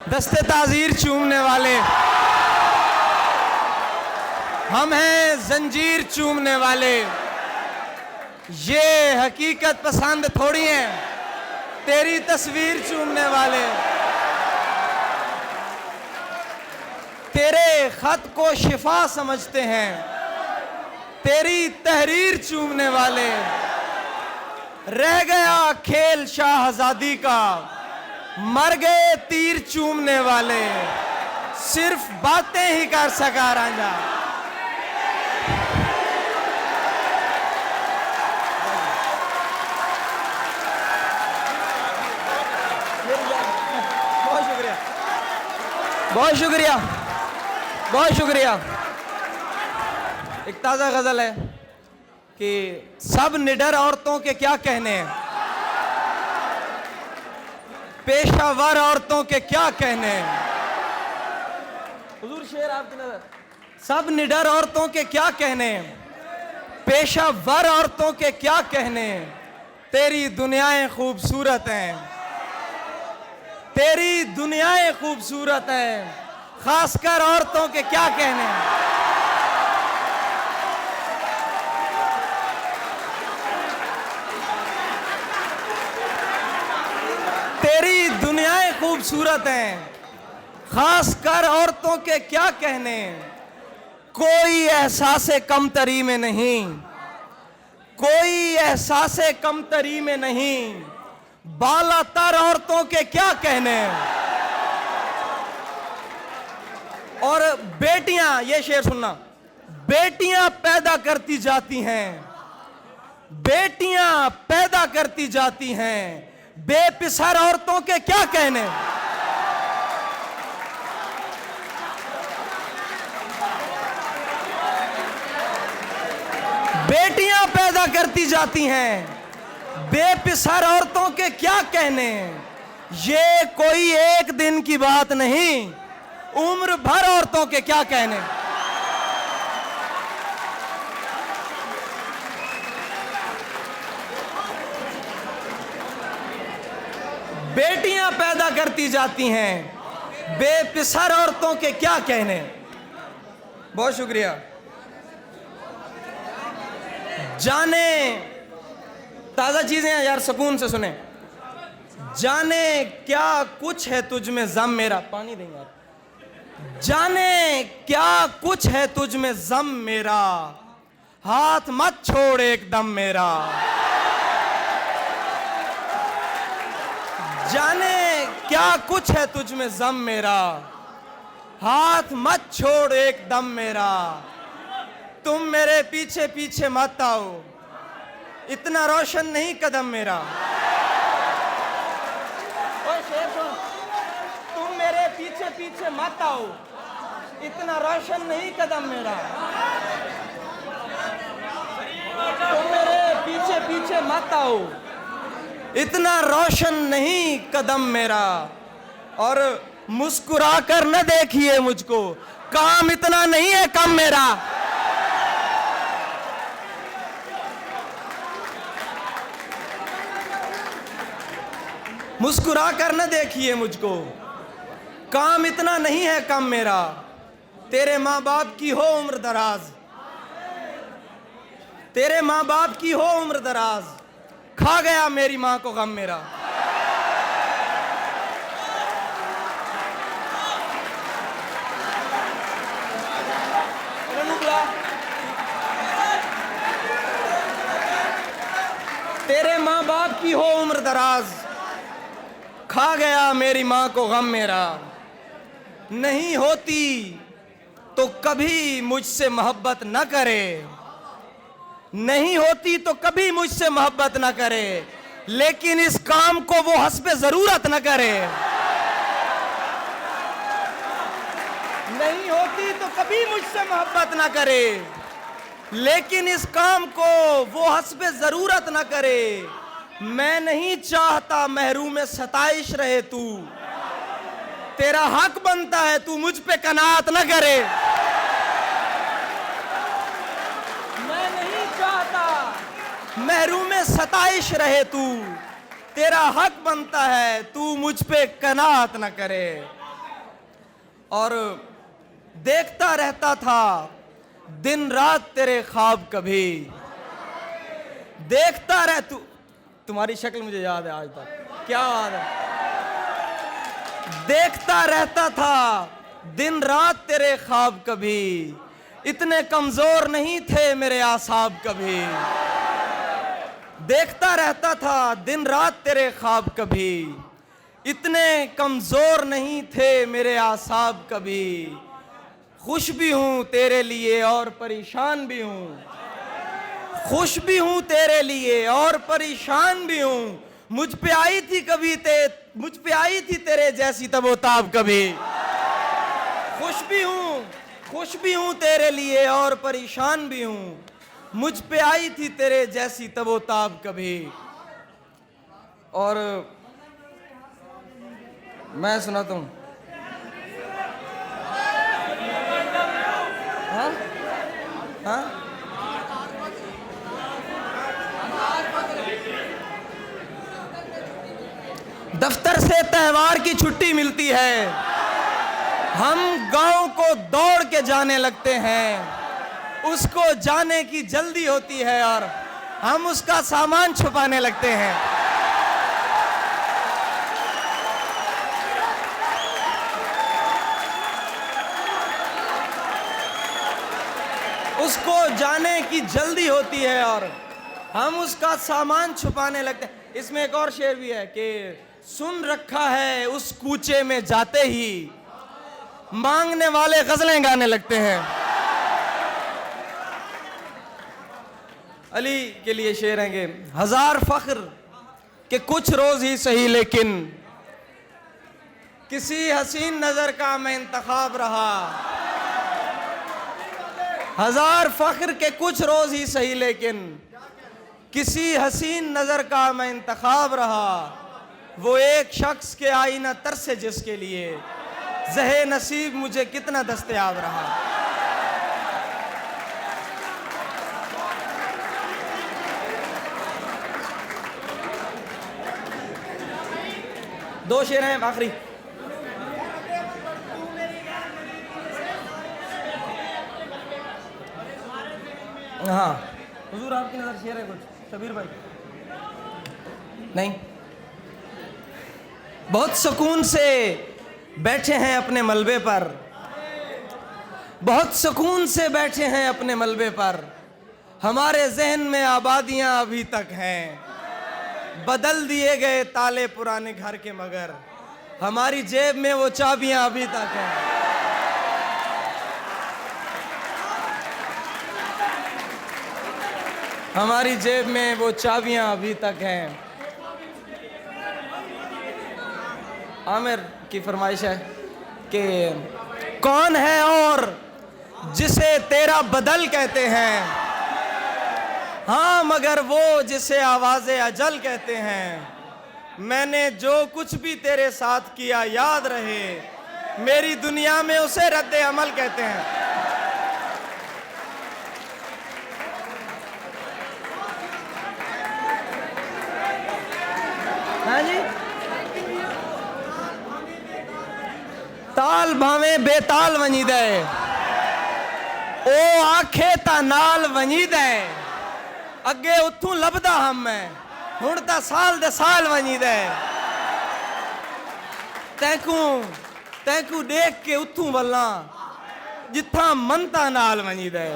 दस्ते ताज़ीर चूमने वाले हम हैं, जंजीर चूमने वाले। ये हकीकत पसंद थोड़ी है तेरी तस्वीर चूमने वाले। तेरे खत को शिफा समझते हैं तेरी तहरीर चूमने वाले। रह गया खेल शाहजादी का, मर गए तीर चूमने वाले। सिर्फ बातें ही कर सका रांझा। बहुत शुक्रिया, बहुत शुक्रिया, बहुत शुक्रिया। एक ताज़ा गजल है कि सब निडर औरतों के क्या कहने हैं, पेशावर औरतों के क्या कहने हैं। हुजूर शेर आपकी नजर। सब निडर औरतों के क्या कहने हैं, पेशावर औरतों के क्या कहने हैं। तेरी दुनियाएं खूबसूरत हैं, तेरी दुनियाएं खूबसूरत हैं, खासकर औरतों के क्या कहने हैं। तेरी दुनियाएं खूबसूरत हैं, खासकर औरतों के क्या कहने। कोई एहसासे कमतरी में नहीं, कोई एहसासे कमतरी में नहीं, बालातर औरतों के क्या कहने। और बेटियां, ये शेर सुनना, बेटियां पैदा करती जाती हैं, बेटियां पैदा करती जाती हैं, बेपिसर औरतों के क्या कहने। बेटियां पैदा करती जाती हैं, बेपिसर औरतों के क्या कहने। ये कोई एक दिन की बात नहीं, उम्र भर औरतों के क्या कहने। बेटियां पैदा करती जाती हैं, बेपिसर औरतों के क्या कहने। बहुत शुक्रिया। जाने, ताजा चीजें हैं यार, सुकून से सुने। जाने क्या कुछ है तुझ में जम मेरा, पानी देंगे आप। जाने क्या कुछ है तुझ में जम मेरा, हाथ मत छोड़ एकदम मेरा। जाने क्या कुछ है तुझ में जम मेरा, हाथ मत छोड़ एकदम मेरा। तुम मेरे पीछे पीछे मत आओ, इतना रोशन नहीं कदम मेरा। ओए शेर सुन, तुम मेरे पीछे पीछे मत आओ, इतना रोशन नहीं कदम मेरा। तुम मेरे पीछे पीछे मत आओ, इतना रोशन नहीं कदम मेरा। और मुस्कुरा कर न देखिए मुझको, काम इतना नहीं है कम मेरा। मुस्कुरा कर न देखिए मुझको, काम इतना नहीं है कम मेरा। तेरे माँ बाप की हो उम्र दराज, तेरे माँ बाप की हो उम्र दराज, खा गया मेरी माँ को गम मेरा। तेरे माँ बाप की हो उम्र दराज, खा गया मेरी माँ को गम मेरा। नहीं होती तो कभी मुझसे मोहब्बत न करे, नहीं होती तो कभी मुझसे मोहब्बत न करे, लेकिन इस काम को वो हस्बे जरूरत न करे। नहीं होती तो कभी मुझसे मोहब्बत न करे, लेकिन इस काम को वो हस्बे जरूरत न करे। मैं नहीं चाहता महरूम सताइश रहे तू, तेरा हक बनता है तू मुझ पे कनात न करे। मैं नहीं चाहता महरूम सताइश रहे तू, तेरा हक बनता है तू मुझ पे कनात न करे। और देखता रहता था दिन रात तेरे ख्वाब कभी, देखता रह तू, तुम्हारी शक्ल मुझे याद है आज तक, क्या याद है। देखता रहता था दिन रात तेरे ख्वाब कभी, इतने कमजोर नहीं थे मेरे आसाब कभी। देखता रहता था दिन रात तेरे ख्वाब कभी, इतने कमजोर नहीं थे मेरे आसाब कभी। खुश भी हूं तेरे लिए और परेशान भी हूं, खुश भी हूं तेरे लिए और परेशान भी हूं। मुझ पे आई थी मुझ पे आई थी तेरे जैसी तबोताब कभी। खुश भी हूं तेरे लिए और परेशान भी हूं। मुझ पे आई थी तेरे जैसी तबोताब कभी। और मैं सुनाता हूं। हाँ हाँ, दफ्तर से त्योहार की छुट्टी मिलती है, हम गांव को दौड़ के जाने लगते हैं। उसको जाने की जल्दी होती है और हम उसका सामान छुपाने लगते हैं। उसको जाने की जल्दी होती है और हम उसका सामान छुपाने लगते हैं। इसमें एक और शेर भी है कि सुन रखा है उस कूचे में जाते ही मांगने वाले गजलें गाने लगते हैं। अली के लिए शेर हैं कि हजार फख्र के कुछ रोज ही सही, लेकिन किसी हसीन नजर का मैं इंतखाब रहा। हजार फख्र के कुछ रोज ही सही, लेकिन किसी हसीन नजर का मैं इंतखाब रहा। वो एक शख्स के आईना तरसे जिसके लिए ज़हे नसीब मुझे कितना दस्तयाब रहा। दो शेर हैं आखिरी। हाँ हुजूर, आपकी नजर शेर है कुछ, शबीर भाई? नहीं। बहुत सुकून से बैठे हैं अपने मलबे पर, बहुत सुकून से बैठे हैं अपने मलबे पर। हमारे जहन में आबादियां अभी तक हैं, बदल दिए गए ताले पुराने घर के, मगर हमारी जेब में वो चाबियां अभी तक हैं। हमारी जेब में वो चाबियां अभी तक हैं। आमिर की फरमाइश है कि कौन है और जिसे तेरा बदल कहते हैं, हाँ मगर वो जिसे आवाज़े अजल कहते हैं। मैंने जो कुछ भी तेरे साथ किया याद रहे, मेरी दुनिया में उसे रद्द अमल कहते हैं। हाँ जी, ताल भावे बेताल वनी दे, ओ आखे ता नाल वनी दे। अगे उथू लभदा हम मैं, हुण ता साल दे साल वनी दे। तैकू देख के उथू वल्ला जिथा मनता नाल वनी दे।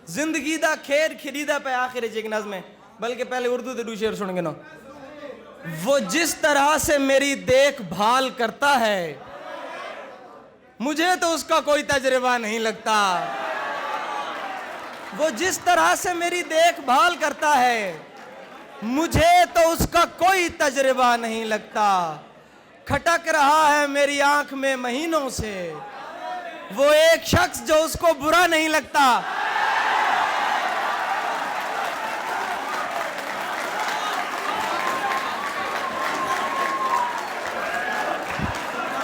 जिंदगी दा खेर खिरीदा पे आखिर एक नज़्म है, बल्कि पहले उर्दू दे दो शेर सुन के ना। वो जिस तरह से मेरी देखभाल करता है, मुझे तो उसका कोई तजुर्बा नहीं लगता। वो जिस तरह से मेरी देखभाल करता है, मुझे तो उसका कोई तजुर्बा नहीं लगता। खटक रहा है मेरी आंख में महीनों से वो एक शख्स जो उसको बुरा नहीं लगता।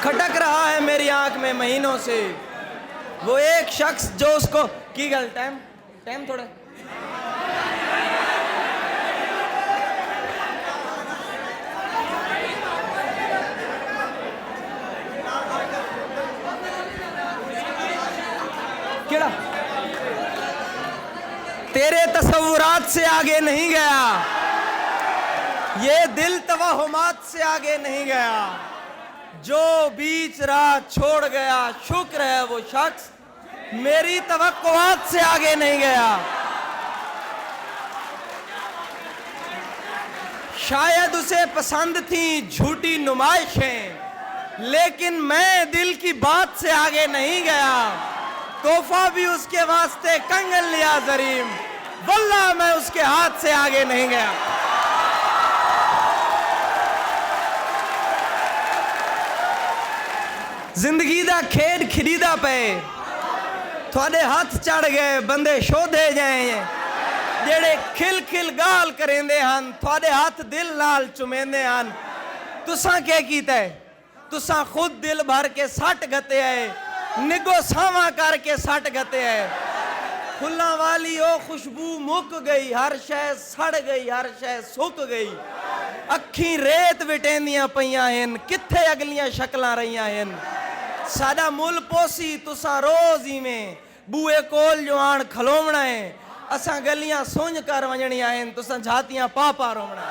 खटक रहा है मेरी आंख में महीनों से वो एक शख्स जो उसको की गल टाइम थोड़ा केड़ा तेरे तसव्वुरात से आगे नहीं गया, ये दिल तवहुमात से आगे नहीं गया, जो बीच राह छोड़ गया शुक्र है वो शख्स मेरी तवक्कुआत से आगे नहीं गया। शायद उसे पसंद थी झूठी नुमाइशें, लेकिन मैं दिल की बात से आगे नहीं गया। तोहफा भी उसके वास्ते कंगन लिया जरीम, वल्लाह मैं उसके हाथ से आगे नहीं गया। जिंदगी दा खेड खरीदा पे थोड़े हाथ चढ़ गए बंदे शोधे जाए, जेड़े खिल खिल गाल करेंदे हन थोड़े हाथ दिल नाल चुमेंदे हन। तुसा क्या कीता है? तुसा खुद दिल भर के सट गते है, निगो सावा करके सट गते है। फुल्लां वाली ओ खुशबू मुक गई, हर शय सड़ गई, हर शय सुक गई। अखी रेत विटेंदियां पईयां हन, किथे अगलियां शक्लां रहियां हन। साडा मुल पोसी तुसा रोज ही में बूए कोल जो आन खलोवना है, असा गलियां सुंज कर वजणियां हन, तुसा झातियां पा पा रोवना।